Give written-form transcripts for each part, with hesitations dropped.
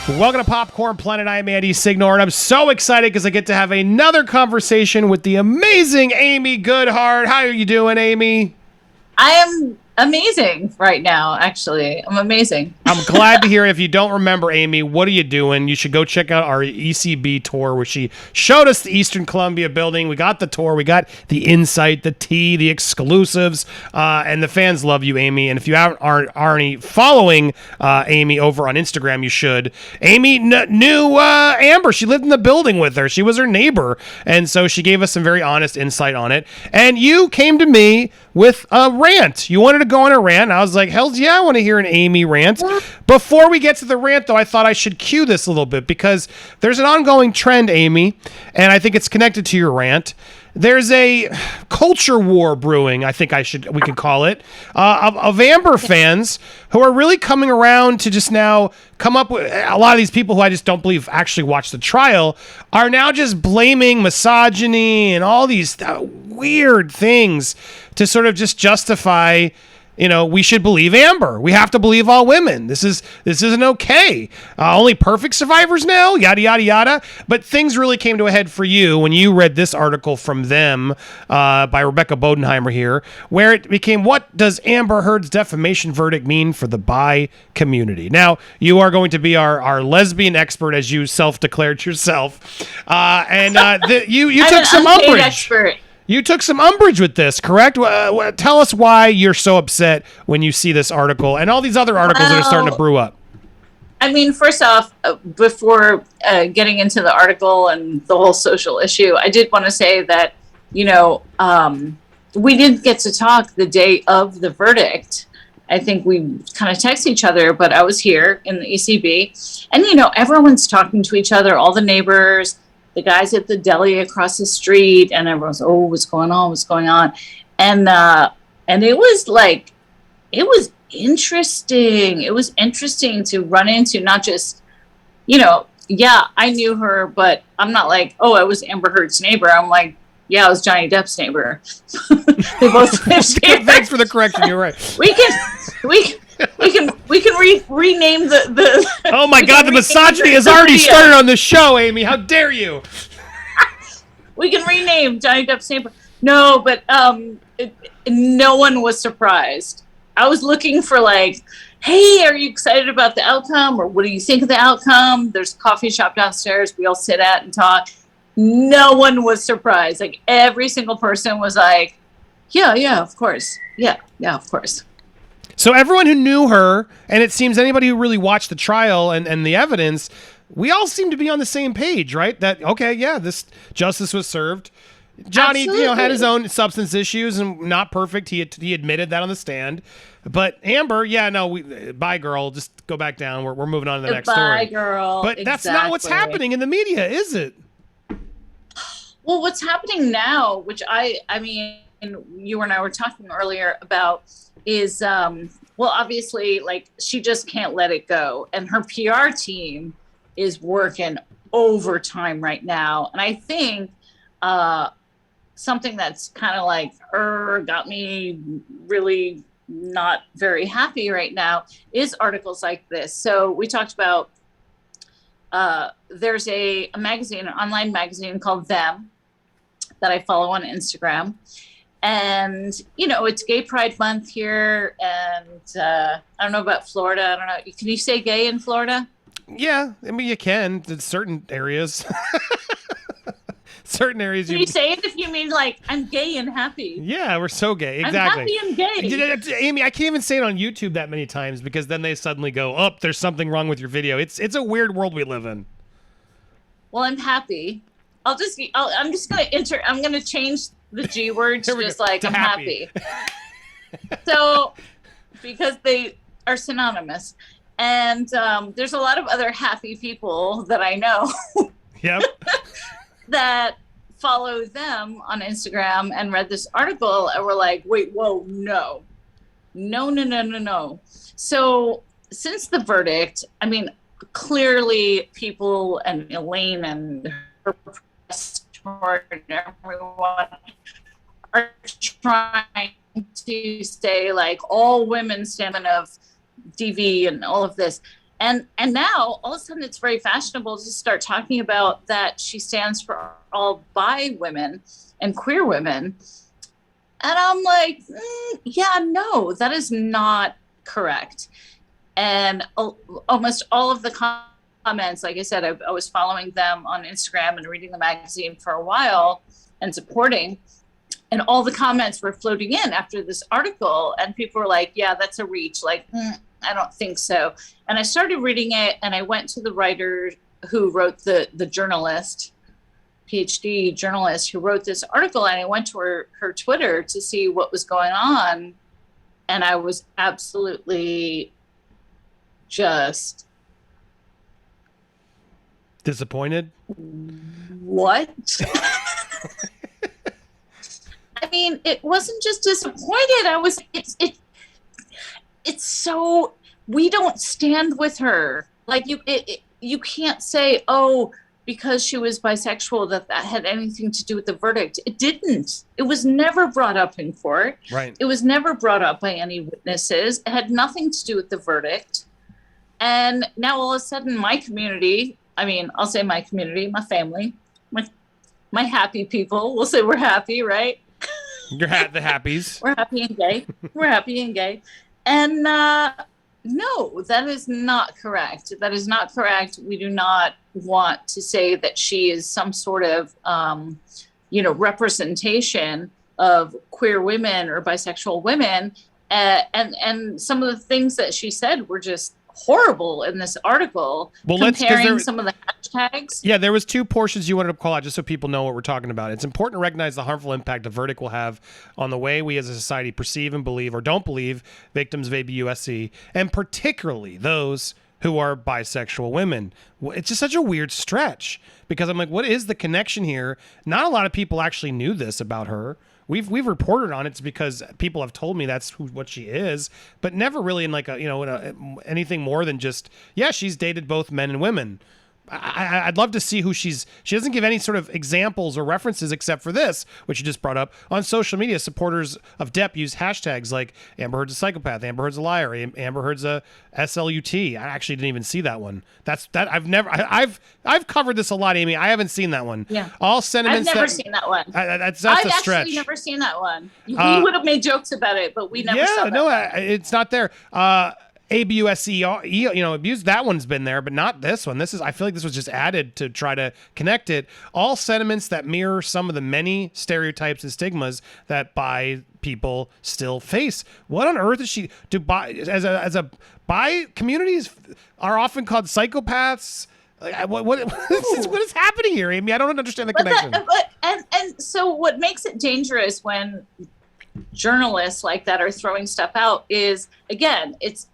Welcome to Popcorn Planet. I'm Andy Signore, and I'm so excited because I get to have another conversation with the amazing Amy Goodhart. How are you doing, Amy? I am amazing right now, actually. I'm amazing. I'm glad to hear it. If you don't remember, Amy, what are you doing? You should go check out our ECB tour where she showed us the Eastern Columbia building. We got the tour. We got the insight, the tea, the exclusives, and the fans love you, Amy. And if you aren't already following Amy over on Instagram, you should. Amy knew Amber. She lived in the building with her. She was her neighbor. And so she gave us some very honest insight on it. And you came to me with a rant. You wanted to go on a rant. I was like, hell yeah, I want to hear an Amy rant. Before we get to the rant, though, I thought I should cue this a little bit because there's an ongoing trend, Amy, and I think it's connected to your rant. There's a culture war brewing, I think we can call it, of Amber fans who are really coming around to just now come up with a lot of these people who I just don't believe actually watched the trial are now just blaming misogyny and all these weird things to sort of just justify, we should believe Amber. We have to believe all women. This isn't okay. Only perfect survivors now, yada, yada, yada. But things really came to a head for you when you read this article from them by Rebecca Bodenheimer here, where it became, what does Amber Heard's defamation verdict mean for the bi community? Now, you are going to be our lesbian expert, as you self-declared yourself. You took some umbrage. Expert. You took some umbrage with this, correct? Tell us why you're so upset when you see this article and all these other articles that are starting to brew up. I mean, first off, before getting into the article and the whole social issue, I did want to say that, we didn't get to talk the day of the verdict. I think we kind of text each other, but I was here in the ECB. And, everyone's talking to each other, all the neighbors, the guys at the deli across the street, and everyone's, oh, what's going on? What's going on? And it was interesting. It was interesting to run into not just, yeah, I knew her, but I'm not like, oh, I was Amber Heard's neighbor. I'm like, yeah, I was Johnny Depp's neighbor. They both lived here. Thanks for the correction. You're right. We can rename the Oh my God, the misogyny has already started on this show, Amy. How dare you? We can rename Johnny Depp's neighbor. No, but no one was surprised. I was looking for like, hey, are you excited about the outcome? Or what do you think of the outcome? There's a coffee shop downstairs we all sit at and talk. No one was surprised. Like every single person was like, yeah, of course. Yeah, of course. So everyone who knew her, and it seems anybody who really watched the trial and the evidence, we all seem to be on the same page, right? That, okay, yeah, this justice was served. Johnny, had his own substance issues and not perfect. He admitted that on the stand. But Amber, bye, girl. Just go back down. We're moving on to the next story. Bye, girl. But that's not what's happening in the media, is it? Well, what's happening now, which I mean, you and I were talking earlier about, is obviously, like, she just can't let it go, and her PR team is working overtime right now. And I think something that's kind of like got me really not very happy right now is articles like this. So we talked about there's a magazine, an online magazine called Them that I follow on Instagram. And, it's Gay Pride Month here. And I don't know about Florida. I don't know. Can you say gay in Florida? Yeah. I mean, you can in certain areas. Certain areas. Can you say it if you mean like, I'm gay and happy? Yeah, we're so gay. Exactly. I'm happy and gay. Amy, I can't even say it on YouTube that many times because then they suddenly go, oh, there's something wrong with your video. It's a weird world we live in. Well, I'm happy. I'm just going to change the G word to just like, I'm happy. So, because they are synonymous. And there's a lot of other happy people that I know. Yep. that follow them on Instagram and read this article and were like, wait, whoa, no. So since the verdict, I mean, clearly people and Elaine and her press tour and everyone are trying to say like all women stand of DV and all of this. And now all of a sudden it's very fashionable to start talking about that she stands for all bi women and queer women. And I'm like, yeah, no, that is not correct. And almost all of the comments, like I said, I was following them on Instagram and reading the magazine for a while and supporting. And all the comments were floating in after this article. And people were like, yeah, that's a reach. Like, I don't think so. And I started reading it, and I went to the writer who wrote the journalist, PhD journalist who wrote this article, and I went to her Twitter to see what was going on. And I was absolutely just disappointed. What? I mean, it wasn't just disappointed. I was, it's so, we don't stand with her. Like you can't say, oh, because she was bisexual, that had anything to do with the verdict. It didn't. It was never brought up in court. Right. It was never brought up by any witnesses. It had nothing to do with the verdict. And now all of a sudden my community, I mean, I'll say my community, my family, my happy people, we'll say we're happy, right? You're the happies. We're happy and gay. We're happy and gay. And no, that is not correct. That is not correct. We do not want to say that she is some sort of, representation of queer women or bisexual women. And some of the things that she said were just horrible in this article. Well, comparing some of the hashtags. Yeah, there was two portions you wanted to call out just so people know what we're talking about. It's important to recognize the harmful impact a verdict will have on the way we as a society perceive and believe or don't believe victims of ABUSC, and particularly those who are bisexual women. It's just such a weird stretch because I'm like, what is the connection here? Not a lot of people actually knew this about her. We've reported on it because people have told me that's what she is, but never really in like anything more than just, yeah, she's dated both men and women. I'd love to see who she doesn't give any sort of examples or references except for this, which you just brought up. On social media, supporters of Depp use hashtags like Amber Heard's a psychopath, Amber Heard's a liar, Amber Heard's a SLUT. I actually didn't even see that one. I've covered this a lot, Amy. I haven't seen that one. Yeah. All sentiments. I've never seen that one. That's I've a stretch. actually never seen that one. We would have made jokes about it, but we never saw that. No, it's not there. ABUSC, abuse, that one's been there, but not this one. I feel like this was just added to try to connect it. All sentiments that mirror some of the many stereotypes and stigmas that bi people still face. What on earth is she? As a bi communities are often called psychopaths. Like, what is happening here, Amy? I don't understand the connection. And so what makes it dangerous when journalists like that are throwing stuff out is, again, it's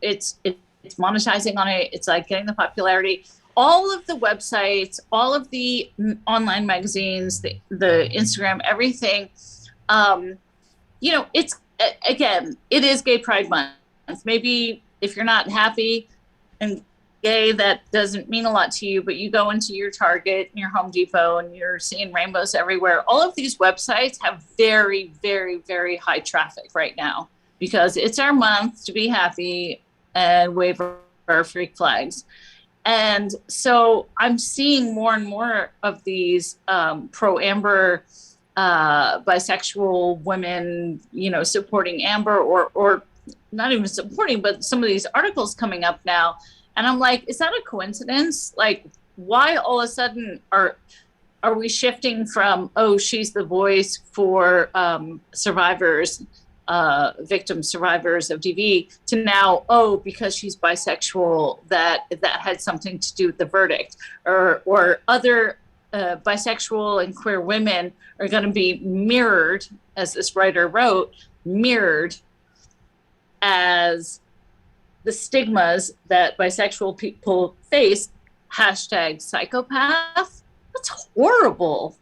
monetizing on it. It's like getting the popularity. All of the websites, all of the online magazines, the Instagram, everything. It's again, it is Gay Pride Month. Maybe if you're not happy and gay, that doesn't mean a lot to you, but you go into your Target and your Home Depot and you're seeing rainbows everywhere. All of these websites have very, very, very high traffic right now because it's our month to be happy and wave our freak flags. And so I'm seeing more and more of these pro-Amber bisexual women, supporting Amber or not even supporting, but some of these articles coming up now. And I'm like, is that a coincidence? Like, why all of a sudden are we shifting from, oh, she's the voice for survivors, victim survivors of DV, to now, oh, because she's bisexual, that had something to do with the verdict, or other bisexual and queer women are going to be mirrored, as this writer wrote, mirrored as the stigmas that bisexual people face. Hashtag psychopath. That's horrible.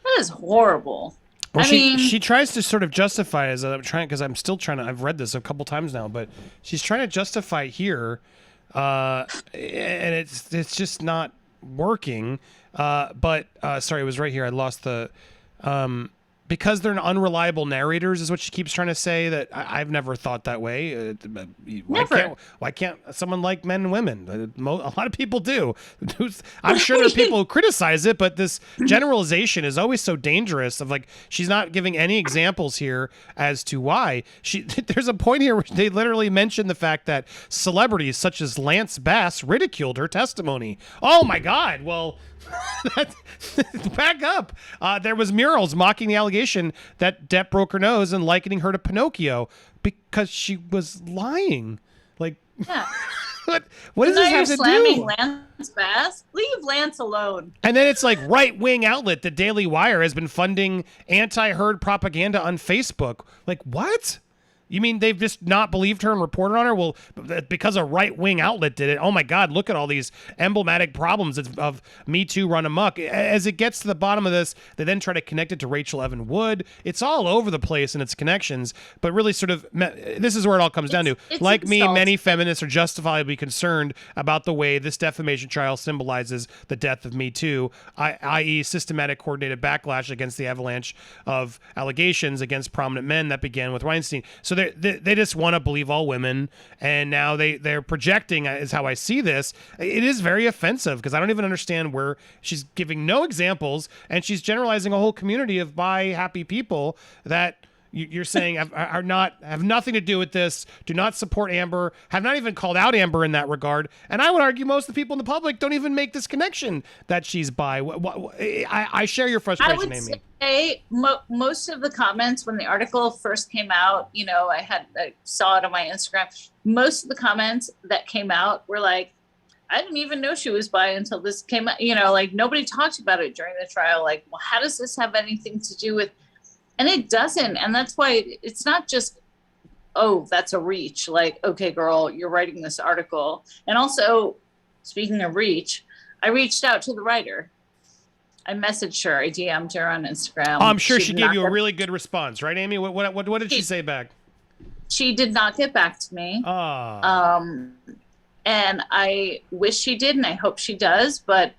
That is horrible. Well, she tries to sort of justify it, as I'm trying, because I'm still trying to, I've read this a couple times now, but she's trying to justify here, and it's just not working. Sorry, it was right here. I lost the, because they're unreliable narrators, is what she keeps trying to say. That I've never thought that way. Why can't someone like men and women? A lot of people do. I'm sure there are people who criticize it, but this generalization is always so dangerous. Of like, she's not giving any examples here as to why. There's a point here where they literally mention the fact that celebrities such as Lance Bass ridiculed her testimony. Oh my God! Well. Back up. There was murals mocking the allegation that Depp broke her nose and likening her to Pinocchio because she was lying. Like, yeah. what does this have to do? Lance Bass? Leave Lance alone. And then it's like right-wing outlet, the Daily Wire, has been funding anti-herd propaganda on Facebook. Like, what? You mean they've just not believed her and reported on her? Well, because a right-wing outlet did it. Oh my God, look at all these emblematic problems of Me Too run amok. As it gets to the bottom of this, they then try to connect it to Rachel Evan Wood. It's all over the place in its connections, but really sort of, this is where it all comes down to. Like me, many feminists are justifiably concerned about the way this defamation trial symbolizes the death of Me Too, i.e. systematic coordinated backlash against the avalanche of allegations against prominent men that began with Weinstein. So they just want to believe all women, and now they're projecting, is how I see this. It is very offensive because I don't even understand where she's giving no examples, and she's generalizing a whole community of bi happy people that you're saying have nothing to do with this, do not support Amber, have not even called out Amber in that regard. And I would argue most of the people in the public don't even make this connection that she's bi. I share your frustration, Amy. I would say most of the comments when the article first came out, I saw it on my Instagram. Most of the comments that came out were like, I didn't even know she was bi until this came out. Like nobody talked about it during the trial. Like, well, how does this have anything to do with? And it doesn't. And that's why it's not just, oh, that's a reach. Like, okay, girl, you're writing this article. And also, speaking of reach, I reached out to the writer. I messaged her. I DM'd her on Instagram. I'm sure she gave you a really good response, right, Amy? What did she say back? She did not get back to me. And I wish she did, and I hope she does. But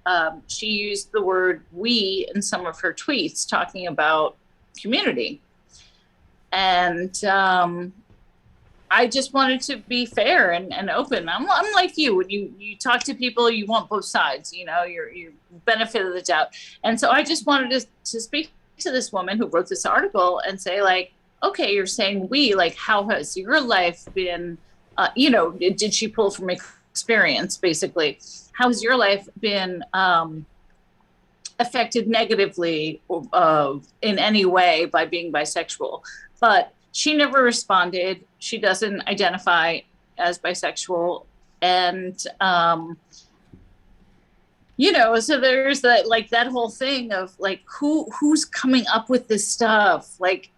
she used the word "we" in some of her tweets, talking about community. And I just wanted to be fair and open. I'm like you. When you talk to people, you want both sides, your benefit of the doubt. And so I just wanted to speak to this woman who wrote this article and say, like, okay, you're saying we, like, how has your life been, did she pull from experience, basically? How has your life been affected negatively in any way by being bisexual? But she never responded. She doesn't identify as bisexual. And, so there's that whole thing of like, who's coming up with this stuff? Like,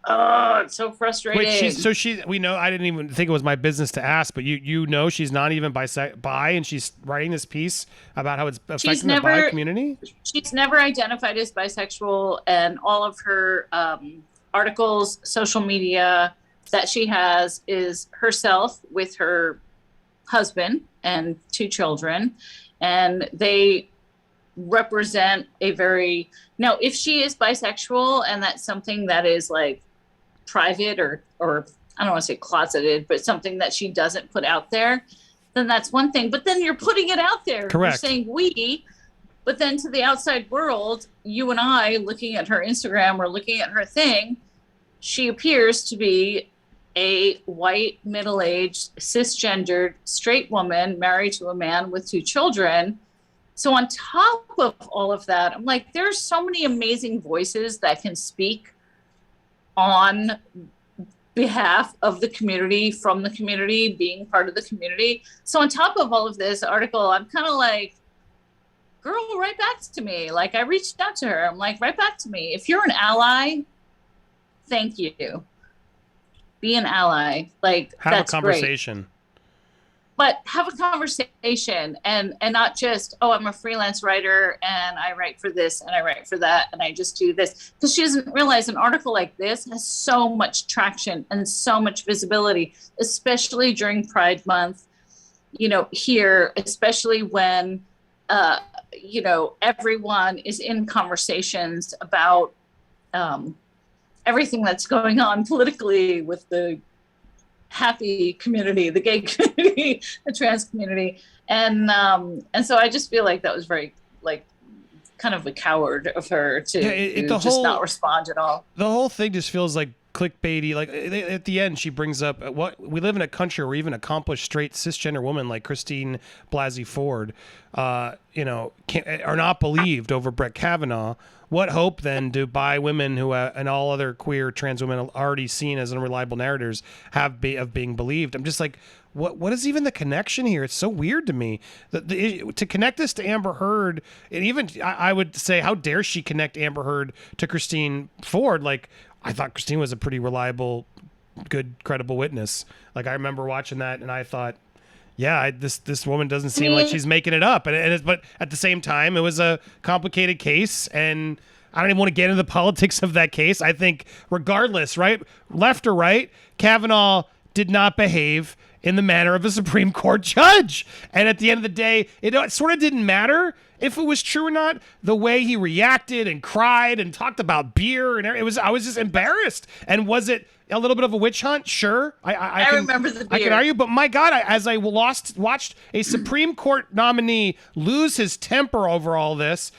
oh, it's so frustrating. Wait, we know, I didn't even think it was my business to ask, but you know she's not even bi, and she's writing this piece about how it's affecting the bi community? She's never identified as bisexual, and all of her articles, social media that she has is herself with her husband and 2 children, and they represent a very... Now, if she is bisexual and that's something that is like private or I don't want to say closeted, but something that she doesn't put out there, then that's one thing. But then you're putting it out there. Correct. You're saying we, but then to the outside world, you and I looking at her Instagram or looking at her thing, she appears to be a white, middle-aged, cisgendered, straight woman married to a man with 2 children. So on top of all of that, I'm like, there's so many amazing voices that can speak on behalf of the community, from the community, being part of the community. So on top of all of this article, I'm kind of like, girl, write back to me. Like, I reached out to her. I'm like, write back to me. If you're an ally, thank you. Be an ally. Like, have that's a conversation. Great. But have a conversation and not just, oh, I'm a freelance writer and I write for this and I write for that and I just do this. Because she doesn't realize an article like this has so much traction and so much visibility, especially during Pride Month, here, especially when, everyone is in conversations about everything that's going on politically with the happy community, the gay community, the trans community. And so I just feel like that was very like kind of a coward of her to just not respond at all. The whole thing just feels like clickbaity. Like at the end, she brings up what we live in a country where even accomplished straight cisgender women like Christine Blasey Ford, are not believed over Brett Kavanaugh. What hope then do bi women who and all other queer trans women already seen as unreliable narrators have of being believed? I'm just like, what is even the connection here? It's so weird to me. To connect this to Amber Heard, and even I would say, how dare she connect Amber Heard to Christine Ford? Like, I thought Christine was a pretty reliable, good, credible witness. Like, I remember watching that, and I thought, yeah, this woman doesn't seem like she's making it up. But at the same time, it was a complicated case, and I don't even want to get into the politics of that case. I think regardless, right, left or right, Kavanaugh did not behave in the manner of a Supreme Court judge. And at the end of the day, it sort of didn't matter if it was true or not. The way he reacted and cried and talked about beer and I was just embarrassed. And was it a little bit of a witch hunt? Sure. I remember the beer. I can argue, but my God, as I watched a Supreme Court nominee lose his temper over all this,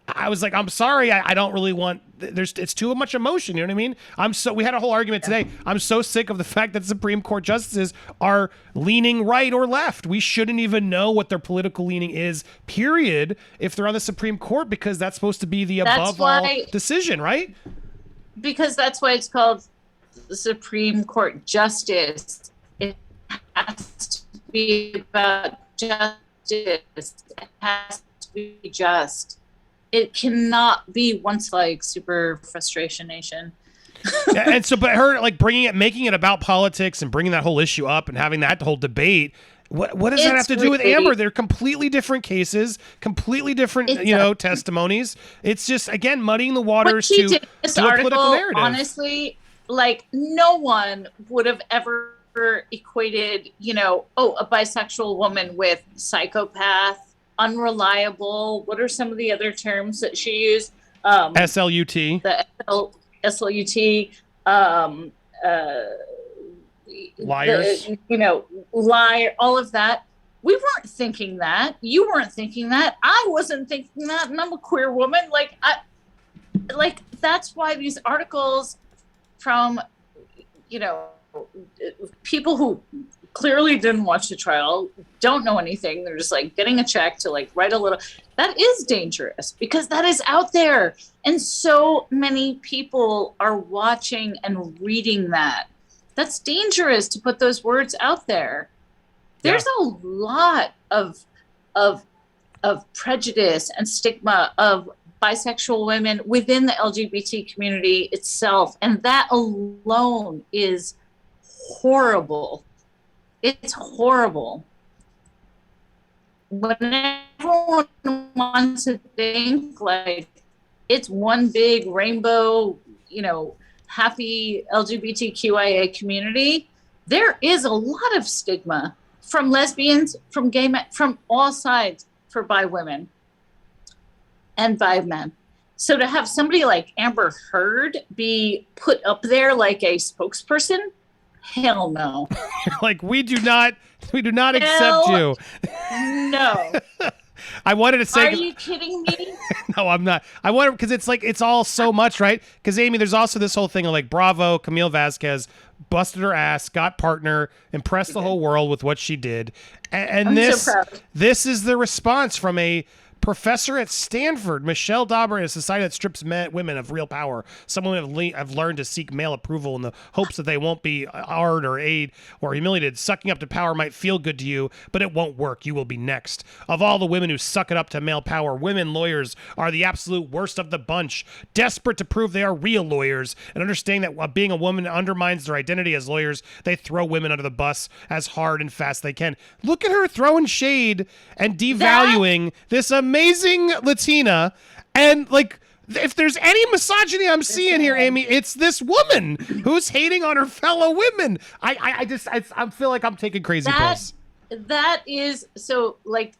I was like, I'm sorry, I don't really want. It's too much emotion. You know what I mean? We had a whole argument today. I'm so sick of the fact that Supreme Court justices are leaning right or left. We shouldn't even know what their political leaning is, period, if they're on the Supreme Court, because that's supposed to be the above all decision, right? Because that's why it's called the Supreme Court justice. It has to be about justice. It has to be just. It cannot be once like super frustration nation. And so, but her like making it about politics and bringing that whole issue up and having that whole debate. What does that have to do with Amber? They're completely different cases, completely different, testimonies. It's just, again, muddying the waters to this a article, political narrative. Honestly, like no one would have ever equated, a bisexual woman with psychopath, unreliable. What are some of the other terms that she used? SLUT. The SLUT. Liars. Liar. All of that. We weren't thinking that. You weren't thinking that. I wasn't thinking that. And I'm a queer woman. That's why these articles from, people who clearly didn't watch the trial, don't know anything. They're just like getting a check to like write a little. That is dangerous because that is out there. And so many people are watching and reading that. That's dangerous to put those words out there. There's a lot of prejudice and stigma of bisexual women within the LGBT community itself. And that alone is horrible. It's horrible. But everyone wants to think like it's one big rainbow, happy LGBTQIA community. There is a lot of stigma from lesbians, from gay men, from all sides for bi women and bi men. So to have somebody like Amber Heard be put up there like a spokesperson, hell no. Like we do not accept you. No. I wanted to say. Are you kidding me? No, I'm not. I wonder because it's like it's all so much, right? Because Amy, there's also this whole thing of like Bravo, Camille Vasquez busted her ass, got partner, impressed the whole world with what she did, and this is the response from a professor at Stanford, Michelle Dauber, in a society that strips women of real power. Someone have learned to seek male approval in the hopes that they won't be hard or aid or humiliated. Sucking up to power might feel good to you, but it won't work. You will be next. Of all the women who suck it up to male power, women lawyers are the absolute worst of the bunch, desperate to prove they are real lawyers and understanding that being a woman undermines their identity as lawyers. They throw women under the bus as hard and fast they can. Look at her throwing shade and devaluing this amazing Latina, and like if there's any misogyny I'm seeing here, Amy, it's this woman who's hating on her fellow women. I feel like I'm taking crazy pills. That is so like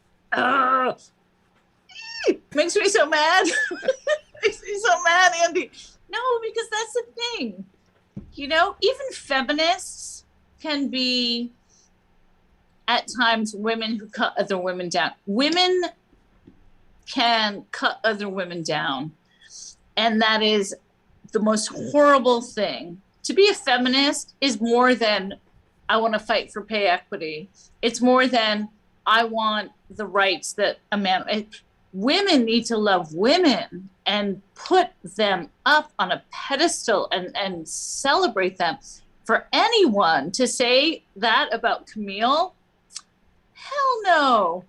makes me so mad. Makes me so mad, Andy. No, because that's the thing. You know, even feminists can be at times women who cut other women down. Women can cut other women down. And that is the most horrible thing. To be a feminist is more than I want to fight for pay equity. It's more than I want the rights that a man. Women need to love women and put them up on a pedestal and celebrate them. For anyone to say that about Camille, hell no.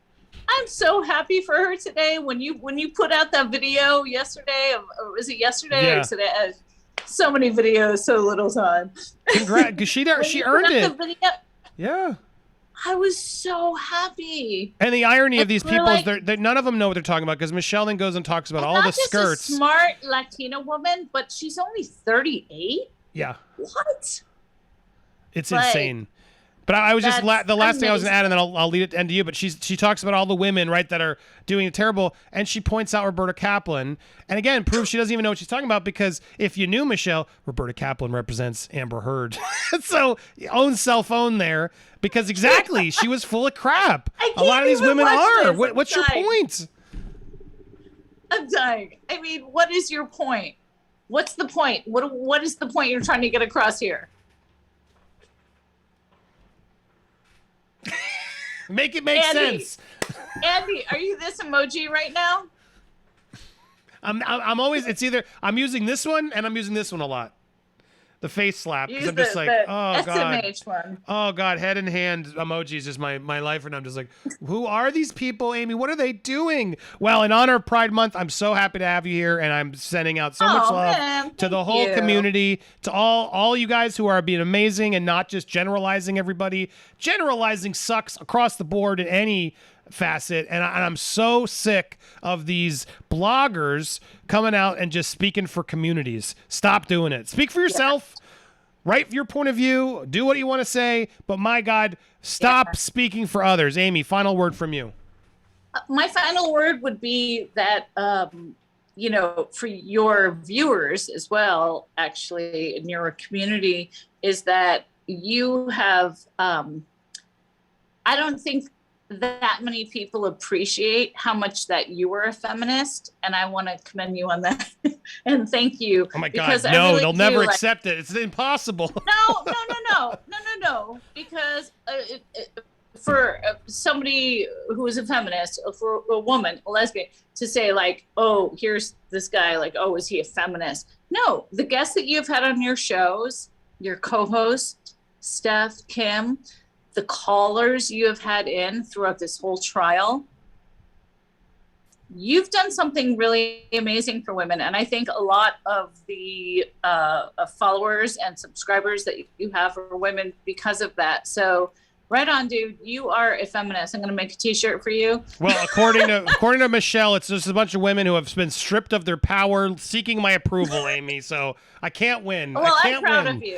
I'm so happy for her today. When you put out that video yesterday, or was it yesterday Yeah. or today? So many videos, so little time. Congrats, because she earned it. Video, Yeah. I was so happy. And the irony of these people like, is they're none of them know what they're talking about, because Michelle then goes and talks about all the skirts. Just a smart Latina woman, but she's only 38. Yeah. What? It's insane. But I was just the last thing I was going to add, and then I'll leave it to you. But she talks about all the women, right, that are doing terrible, and she points out Roberta Kaplan, and again proves she doesn't even know what she's talking about, because if you knew Michelle, Roberta Kaplan represents Amber Heard, so own cell phone there, because exactly she was full of crap. A lot of these women are. What's your point? I'm dying. I mean, what is your point? What's the point? What is the point you're trying to get across here? Make it make sense. Andy, are you this emoji right now? I'm always, it's either I'm using this one and I'm using this one a lot. The face slap, because I'm just like, oh god, SMH one. Oh god, head in hand emoji is just my life, and I'm just like, who are these people, Amy? What are they doing? Well, in honor of Pride Month, I'm so happy to have you here, and I'm sending out so much love to the whole community, to all you guys who are being amazing and not just generalizing everybody. Generalizing sucks across the board in any facet, and I'm so sick of these bloggers coming out and just speaking for communities. Stop doing it. Speak for yourself. Write your point of view. Do what you want to say. But my God, stop speaking for others. Amy, final word from you. My final word would be that, you know, for your viewers as well, actually, in your community, is that you have, I don't think that many people appreciate how much that you were a feminist, and I want to commend you on that and thank you. Oh my God, no, really they'll never accept it. It's impossible. No, because for somebody who is a feminist, for a woman, a lesbian, to say like, oh, here's this guy, like, oh, is he a feminist? No, the guests that you've had on your shows, your co-host, Steph, Kim, the callers you have had in throughout this whole trial, you've done something really amazing for women. And I think a lot of the followers and subscribers that you have are women because of that. So right on, dude. You are a feminist. I'm going to make a t-shirt for you. Well, according to Michelle, it's just a bunch of women who have been stripped of their power, seeking my approval, Amy. So I can't win. Well, I can't I'm proud win. of you.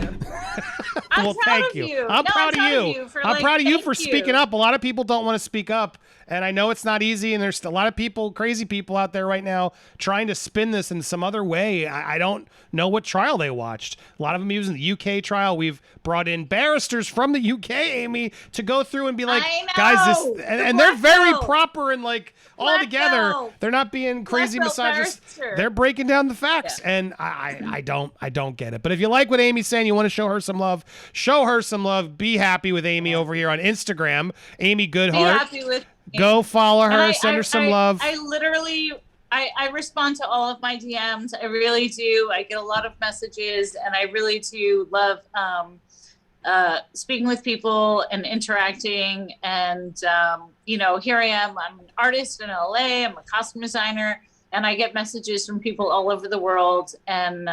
Well, thank you. I'm proud of you. I'm proud of you for speaking up. A lot of people don't want to speak up, and I know it's not easy, and there's a lot of people, crazy people out there right now trying to spin this in some other way. I don't know what trial they watched. A lot of them using the UK trial. We've brought in barristers from the UK, Amy, to go through and be like, guys, this, and they're very proper and like all together. They're not being crazy misogynists. They're breaking down the facts, and I don't get it. But if you like what Amy's saying, you want to show her some love. Show her some love. Be happy with Amy over here on Instagram, Amy Goodhart. Be happy with Amy. Go follow her. Send her some love. I literally, I respond to all of my DMs. I really do. I get a lot of messages, and I really do love speaking with people and interacting. And you know, here I am. I'm an artist in LA. I'm a costume designer, and I get messages from people all over the world. And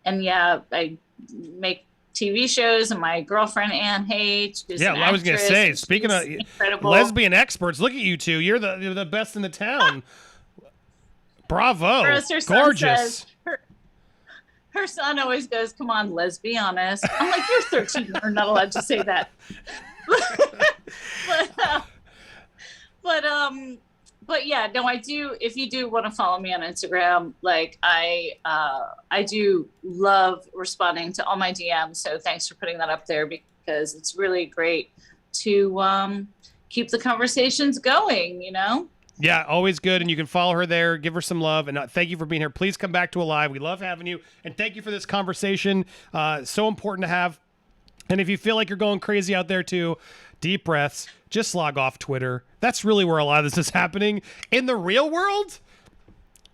yeah, I make TV shows, and my girlfriend Anne H. I was gonna say, speaking of incredible lesbian experts, look at you two. You're the best in the town. Bravo, gorgeous. Her son always goes, "Come on, let's be honest." I'm like, "You're 13. You're not allowed to say but but yeah, no, I do. If you do want to follow me on Instagram, like I do love responding to all my DMs. So thanks for putting that up there, because it's really great to keep the conversations going, you know? Yeah, always good. And you can follow her there. Give her some love. And thank you for being here. Please come back to Alive. We love having you. And thank you for this conversation. So important to have. And if you feel like you're going crazy out there too, deep breaths, just log off Twitter. That's really where a lot of this is happening. In the real world,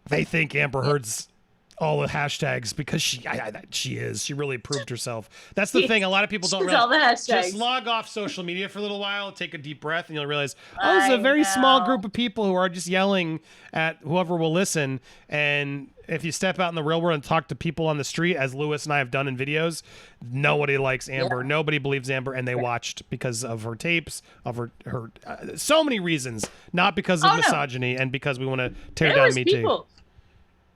they think Amber Heard's all the hashtags because she really proved herself. That's the thing. A lot of people don't realize. All the hashtags. Just log off social media for a little while, take a deep breath, and you'll realize, oh, it's a very small group of people who are just yelling at whoever will listen. And if you step out in the real world and talk to people on the street, as Lewis and I have done in videos, nobody likes Amber. Yeah. Nobody believes Amber, and they watched because of her tapes, of her so many reasons, not because of misogyny and because we want to tear down Me Too.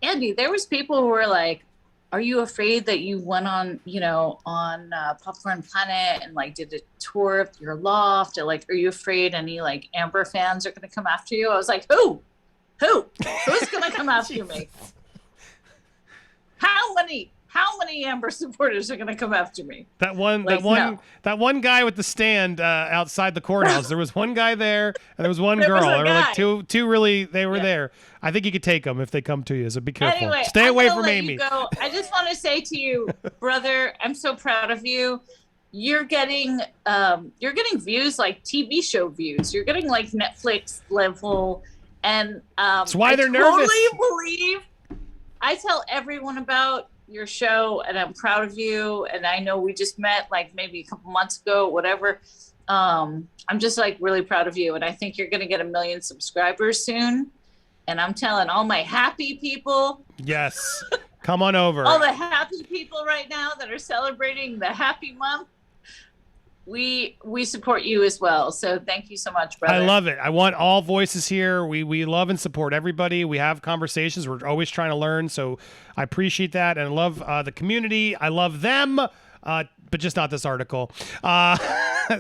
Andy, there was people who were like, are you afraid that you went on, Popcorn Planet and like did a tour of your loft? Or like, are you afraid any like Amber fans are going to come after you? I was like, who? Who's going to come after me? How many Amber supporters are going to come after me? That one guy with the stand outside the courthouse. There was one guy there, and there was one girl. There were like two really. They were there. I think you could take them if they come to you. So be careful. Anyway, stay away from Amy. I just want to say to you, brother, I'm so proud of you. You're getting views like TV show views. You're getting like Netflix level, and that's why they're nervous. I tell everyone about your show, and I'm proud of you. And I know we just met like maybe a couple months ago, whatever. I'm just like really proud of you, and I think you're going to get 1 million subscribers soon. And I'm telling all my happy people, yes, come on over. All the happy people right now that are celebrating the happy month. We support you as well. So thank you so much, brother. I love it. I want all voices here. We love and support everybody. We have conversations. We're always trying to learn. So I appreciate that. And I love the community. I love them. But just not this article.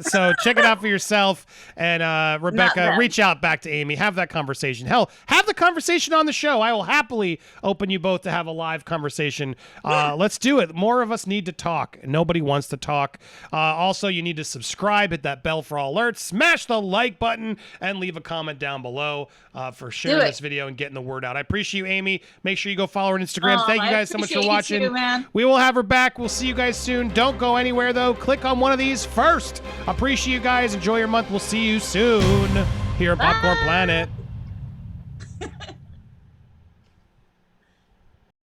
So check it out for yourself. And Rebecca, reach out back to Amy. Have that conversation. Hell, have the conversation on the show. I will happily open you both to have a live conversation. Let's do it. More of us need to talk. Nobody wants to talk. Also, you need to subscribe, hit that bell for all alerts, smash the like button, and leave a comment down below for sharing this video and getting the word out. I appreciate you, Amy. Make sure you go follow her on Instagram. Thank you guys so much for watching. Too, man. We will have her back. We'll see you guys soon. Don't go anywhere, though. Click on one of these first. Appreciate you guys. Enjoy your month. We'll see you soon here on Popcorn Planet.